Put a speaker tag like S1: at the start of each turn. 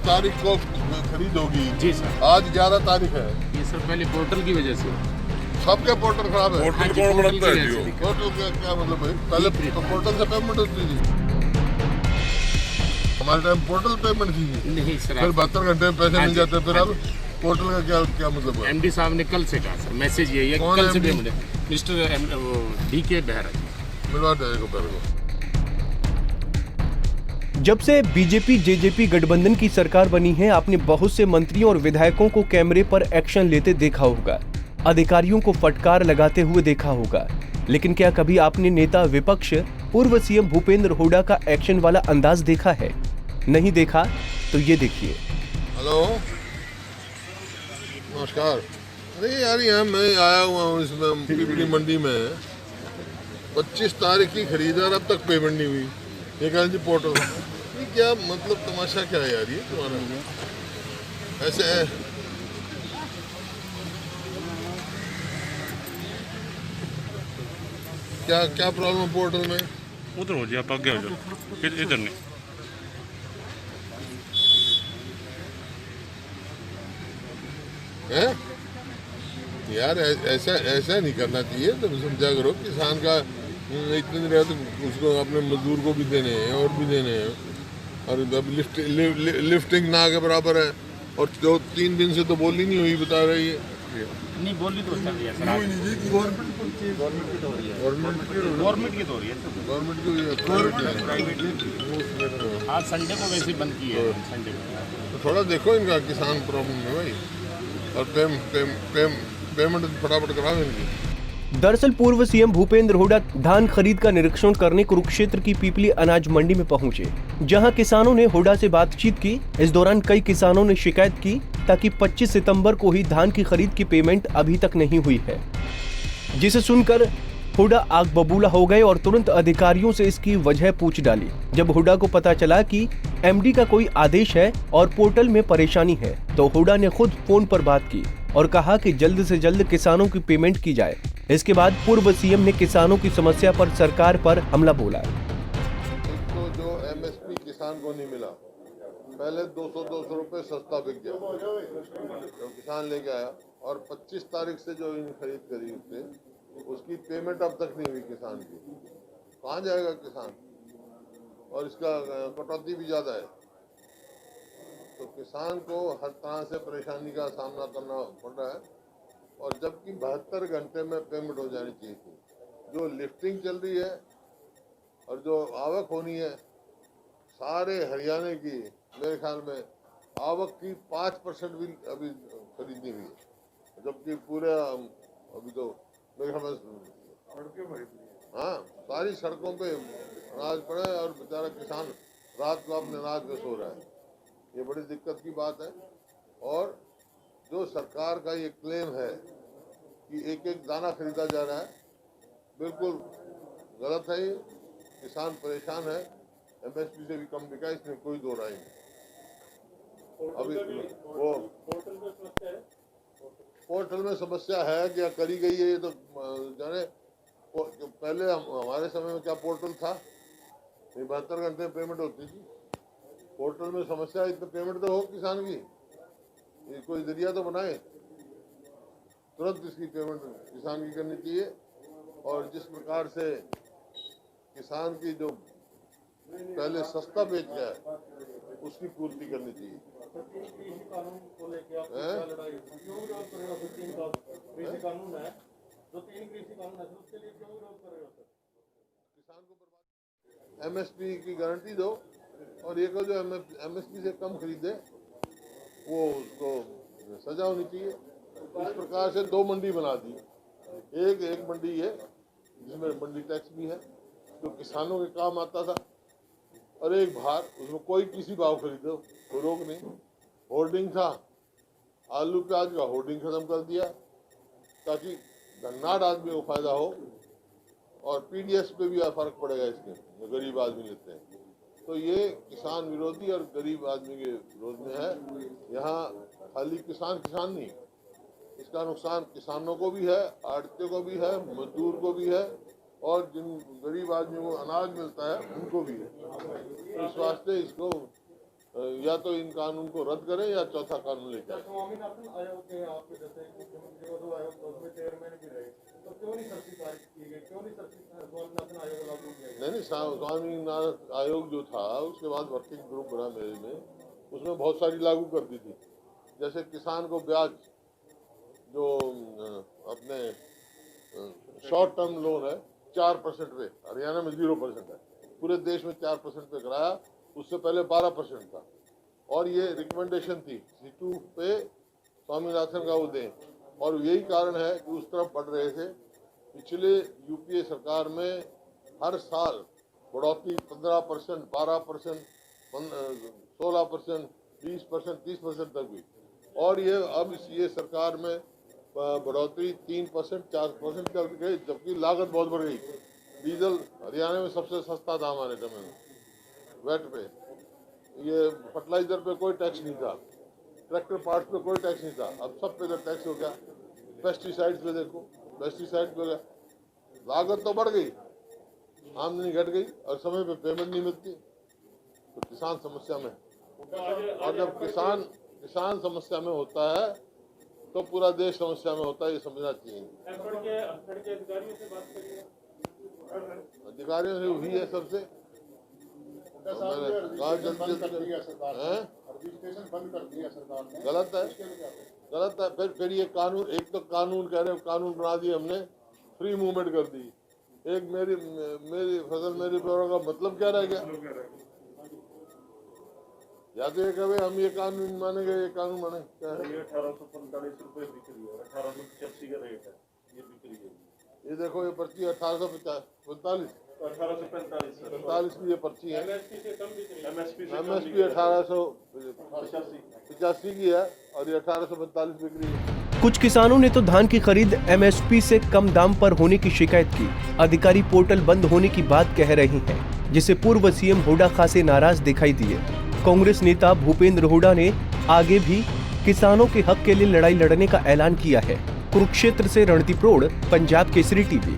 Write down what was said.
S1: तारीख को खरीद होगी।
S2: जी सर।
S1: आज 11 तारीख है।
S2: ये सर पहले पोर्टल की वजह से।
S1: सबके पोर्टल खराब है।
S2: हाँ जी, पोर्टल की वजह से।
S1: पोर्टल का क्या मतलब है? पहले तो पोर्टल से पेमेंट होती थी। हमारे टाइम पोर्टल पेमेंट थी।
S2: नहीं सर।
S1: फिर 72 घंटे में पैसे
S2: हाँ
S1: मिल
S2: जी,
S1: जाते। फिर
S2: हाँ
S1: अब पोर्टल का क्या मतलब है?
S2: एमडी साहब ने कल से कहा सर, मैसेज यही है
S1: कौन
S2: कल से
S1: MD?
S2: Payment mister DK Behera.
S1: मिलवा देगा पहले को।
S3: जब से बीजेपी जेजेपी गठबंधन की सरकार बनी है, आपने बहुत से मंत्रियों और विधायकों को कैमरे पर एक्शन लेते देखा होगा, अधिकारियों को फटकार लगाते हुए देखा होगा। लेकिन क्या कभी आपने नेता विपक्ष पूर्व सीएम भूपेंद्र हुड्डा का एक्शन वाला अंदाज देखा है? नहीं देखा तो ये देखिए।
S1: हेलो, नमस्कार। अरे यार, यहाँ मैं आया हुआ हूँ इसमें पीपली मंडी में। 25 तारीख की खरीद और अब तक पेमेंट नहीं हुई। ये कह जी पोर्टल, ये क्या मतलब? तमाशा क्या है यार ये तुम्हारा? ऐसे है क्या प्रॉब्लम पोर्टल में?
S4: उधर हो जाए, आप आगे हो जाओ, इधर नहीं।
S1: है यार, ऐसा नहीं करना चाहिए। तुम समझा करो, किसान का इतने दिन रहे तो उसको अपने मजदूर को भी देने हैं और भी देने हैं। और अब लिफ्टिंग ना के बराबर है। और 2-3 दिन से तो बोली नहीं हुई, बता रही है।
S2: नहीं बोली तो सर ये सर
S1: गवर्नमेंट की तो हो रही है।
S2: गवर्नमेंट की तो हो रही है सर।
S1: गवर्नमेंट की
S2: आज संडे को वैसे बंद की है संडे को।
S1: तो थोड़ा देखो इनका किसान प्रॉब्लम है भाई। और पेमेंट फटाफट कराओ इनकी।
S3: दरअसल पूर्व सीएम भूपेंद्र हुड्डा धान खरीद का निरीक्षण करने कुरुक्षेत्र की पीपली अनाज मंडी में पहुंचे, जहां किसानों ने हुड्डा से बातचीत की। इस दौरान कई किसानों ने शिकायत की ताकि 25 सितंबर को ही धान की खरीद की पेमेंट अभी तक नहीं हुई है, जिसे सुनकर हुड्डा आग बबूला हो गए और तुरंत अधिकारियों से इसकी वजह पूछ डाली। जब हुड्डा को पता चला कि एमडी का कोई आदेश है और पोर्टल में परेशानी है, तो हुड्डा ने खुद फोन पर बात की और कहा कि जल्द से जल्द किसानों की पेमेंट की जाए। इसके बाद पूर्व सीएम ने किसानों की समस्या पर सरकार पर हमला बोला।
S1: तो जो MSP किसान को नहीं मिला, पहले 200 रुपए सस्ता बिक गया जो किसान लेके आया। और 25 तारीख से जो इन खरीद करी उसकी पेमेंट अब तक नहीं हुई किसान की। कहाँ जाएगा किसान? और इसका कटौती भी ज़्यादा है, तो किसान को हर तरह से परेशानी का सामना करना पड़ रहा है। और जबकि 72 घंटे में पेमेंट हो जानी चाहिए थी। जो लिफ्टिंग चल रही है और जो आवक होनी है सारे हरियाणा की, मेरे ख्याल में आवक की 5% भी अभी खरीदनी हुई है। जबकि पूरे अभी तो मेरे ख्याल में हाँ, सारी सड़कों पे अनाज पड़ा है और बेचारा किसान रात को अपने अनाज में सो रहा है। ये बड़ी दिक्कत की बात है। और जो सरकार का ये क्लेम है कि एक दाना खरीदा जा रहा है, बिल्कुल गलत है। ये किसान परेशान है। MSP से भी कम बिका, इसमें कोई दो राय नहीं। अभी वो पोर्टल में समस्या है, क्या करी गई है ये तो जाने। पहले हमारे समय में क्या पोर्टल था? 72 घंटे में पेमेंट होती थी। पोर्टल में समस्या है तो पेमेंट तो हो किसान की, ये कोई जरिया तो बनाए। तुरंत इसकी पेमेंट किसान की करनी चाहिए। और जिस प्रकार से किसान की जो पहले सस्ता बेच गया है उसकी पूर्ति करनी चाहिए। MSP की गारंटी दो और ये को जो MSP से कम खरीदे वो उसको सजा होनी चाहिए। इस प्रकार से 2 मंडी बना दी। एक मंडी है जिसमें मंडी टैक्स भी है जो किसानों के काम आता था, और एक बाहर उसमें कोई किसी भाव खरीदो, कोई रोक नहीं। होर्डिंग था, आलू प्याज का होर्डिंग खत्म कर दिया ताकि धन्नाट आदमी को फायदा हो। और PDS पे भी फर्क पड़ेगा इसके, जो गरीब आदमी लेते हैं। तो ये किसान विरोधी और गरीब आदमी के विरोध में है। यहाँ खाली किसान नहीं, इसका नुकसान किसानों को भी है, आड़तियों को भी है, मजदूर को भी है, और जिन गरीब आदमियों को अनाज मिलता है उनको भी है। तो इस वास्ते इसको या तो इन कानून को रद्द करें या चौथा कानून लेके आए।
S5: स्वामीनाथन आयोग के आपके जैसे मुख्यमंत्री को 2 आयोग तो उसमें चेयरमैन भी रहे, तो क्यों नहीं सख्ती पारित की गई, क्यों नहीं सख्ती स्वामीनाथन आयोग लागू किया गया?
S1: नहीं, स्वामीनाथन आयोग जो था उसके बाद वर्किंग ग्रुप बना मेरे में, उसमें बहुत सारी लागू कर दी थी। जैसे किसान को ब्याज जो अपने शॉर्ट टर्म लोन है 4% पे, हरियाणा में 0% है, पूरे देश में 4% पे कराया, उससे पहले 12% था। और ये रिकमेंडेशन थी सीटू पे स्वामीनाथन का वो दें, और यही कारण है कि उस तरफ बढ़ रहे थे। पिछले यूपीए सरकार में हर साल बढ़ोतरी 15%, 12%, 16%, 20%, 30% तक हुई, और ये अब ये सरकार में बढ़ोतरी 3%, 4% कर गई, जबकि लागत बहुत बढ़ गई। डीजल हरियाणा में सबसे सस्ता था हमारे समय में, वेट पे, ये फर्टिलाइजर पे कोई टैक्स नहीं था, ट्रैक्टर पार्ट्स पे कोई टैक्स नहीं था, अब सब पे टैक्स हो गया। पेस्टिसाइड्स पे देखो, पेस्टिसाइड पे लागत तो बढ़ गई, आमदनी घट गई, और समय पे पेमेंट नहीं मिलती, तो किसान समस्या में है। और जब किसान समस्या में होता है तो पूरा देश समस्या में होता है, ये समझना चाहिए। अधिकारियों से हुई है सबसे, गलत है। फिर ये कानून, एक तो कानून कह रहे, कानून बना दिए हमने, फ्री मूवमेंट कर दी। एक मेरी फसल मेरी पैरों का मतलब क्या रह गया? या तो ये कहे हम ये कानून मानेंगे, ये कानून मानेंगे, क्या है?
S5: 1845 रुपए बिक्री है, 1885 का रेट है, ये बिक्री है।
S1: ये देखो, ये पर्ची 1845 की ये पर्ची है। एमएसपी 1885 की है, और ये 1845 बिक्री है।
S3: कुछ किसानों ने तो धान की खरीद एमएसपी से कम दाम पर होने की शिकायत की। अधिकारी पोर्टल बंद होने की बात कह रही हैं, जिसे पूर्व सीएम हुड्डा खासे नाराज दिखाई दिए। कांग्रेस नेता भूपेंद्र हुड्डा ने आगे भी किसानों के हक के लिए लड़ाई लड़ने का ऐलान किया है। कुरुक्षेत्र से रणदीप रोड, पंजाब केसरी टीवी।